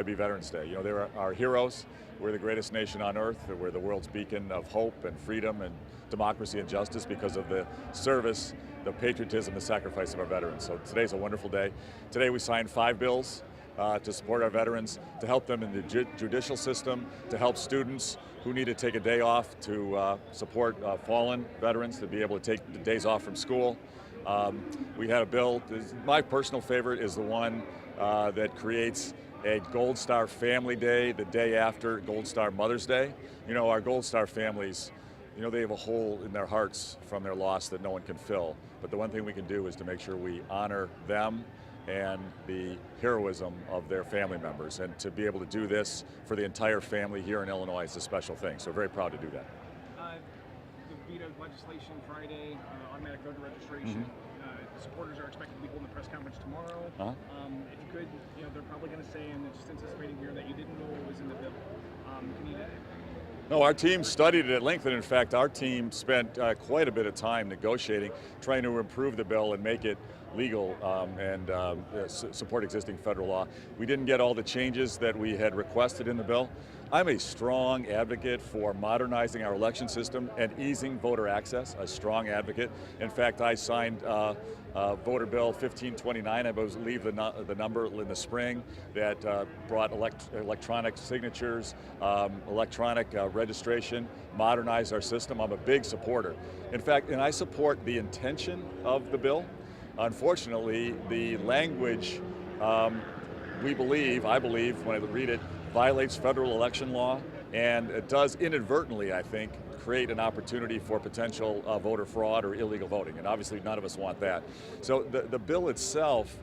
Be Veterans Day. You know, they're our heroes. We're the greatest nation on earth. We're the world's beacon of hope and freedom and democracy and justice because of the service, the patriotism, the sacrifice of our veterans. So today's a wonderful day. Today we signed 5 bills to support our veterans, to help them in the judicial system, to help students who need to take a day off, to support fallen veterans, to be able to take the days off from school. We had a bill, my personal favorite is the one that creates a Gold Star Family Day the day after Gold Star Mother's Day. You know, our Gold Star families, you know, they have a hole in their hearts from their loss that no one can fill. But the one thing we can do is to make sure we honor them and the heroism of their family members. And to be able to do this for the entire family here in Illinois is a special thing. So we're very proud to do that. The veto legislation Friday, automatic voter registration. Supporters are expected to be holding a press conference tomorrow. If you could, you know, they're probably going to say, and just anticipating here, that you didn't know what was in the bill. Can you? No, our team studied it at length, and in fact, our team spent quite a bit of time negotiating, trying to improve the bill and make it legal and support existing federal law. We didn't get all the changes that we had requested in the bill. I'm a strong advocate for modernizing our election system and easing voter access, a strong advocate. In fact, I signed Voter Bill 1529, I believe the number in the spring, that brought electronic signatures, electronic registration, modernized our system. I'm a big supporter. In fact, and I support the intention of the bill. Unfortunately, the language, I believe, when I read it, violates federal election law, and it does inadvertently, I think, create an opportunity for potential voter fraud or illegal voting, and obviously none of us want that. So the bill itself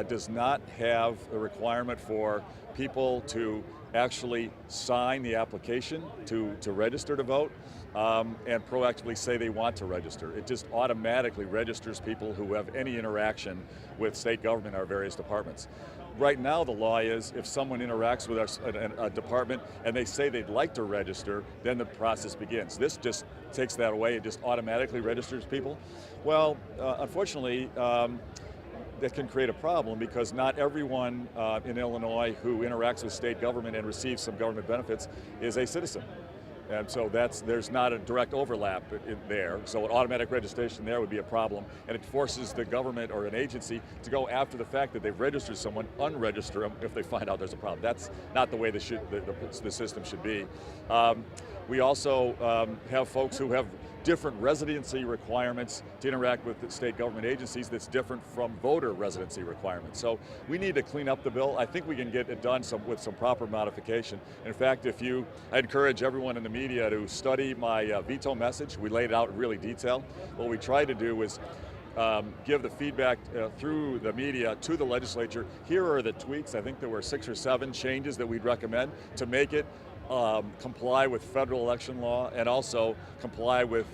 does not have a requirement for people to actually sign the application to register to vote and proactively say they want to register. It just automatically registers people who have any interaction with state government or various departments. Right now the law is if someone interacts with a department and they say they'd like to register, then the process begins. This just takes that away. It just automatically registers people. Well, unfortunately, that can create a problem because not everyone in Illinois who interacts with state government and receives some government benefits is a citizen. And so there's not a direct overlap there, so an automatic registration there would be a problem, and it forces the government or an agency to go after the fact that they've registered someone, unregister them if they find out there's a problem. That's not the way the system should be. We also have folks who have different residency requirements to interact with the state government agencies that's different from voter residency requirements. So we need to clean up the bill. I think we can get it done with some proper modification. In fact, I encourage everyone in the media to study my veto message. We laid it out in really detail. What we tried to do was give the feedback through the media to the legislature. Here are the tweaks. I think there were 6 or 7 changes that we'd recommend to make it comply with federal election law and also comply with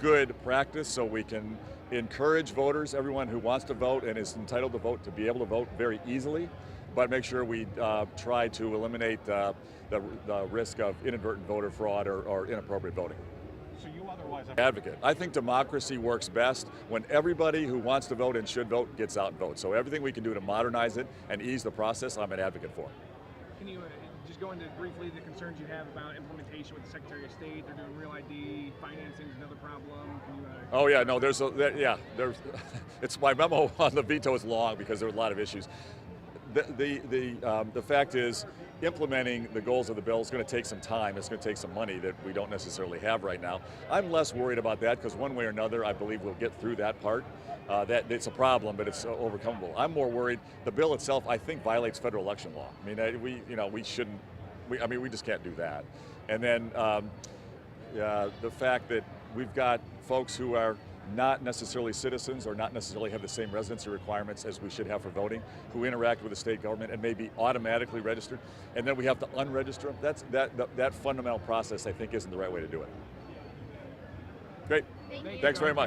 good practice so we can encourage voters, everyone who wants to vote and is entitled to vote, to be able to vote very easily, but make sure we try to eliminate the risk of inadvertent voter fraud or inappropriate voting. So you otherwise advocate. I think democracy works best when everybody who wants to vote and should vote gets out and votes. So everything we can do to modernize it and ease the process, I'm an advocate for. Can you just go into briefly the concerns you have about implementation with the Secretary of State? They're doing Real ID, financing is another problem. Can you, oh yeah, no, it's my memo on the veto is long because there were a lot of issues. The fact is, implementing the goals of the bill is going to take some time. It's going to take some money that we don't necessarily have right now. I'm less worried about that because one way or another, I believe we'll get through that part. That it's a problem, but it's overcomable. I'm more worried. The bill itself, I think, violates federal election law. I mean, we shouldn't. We just can't do that. And then the fact that we've got folks who are not necessarily citizens or not necessarily have the same residency requirements as we should have for voting, who interact with the state government and may be automatically registered, and then we have to unregister them. That fundamental process, I think, isn't the right way to do it. Great. Thanks very much.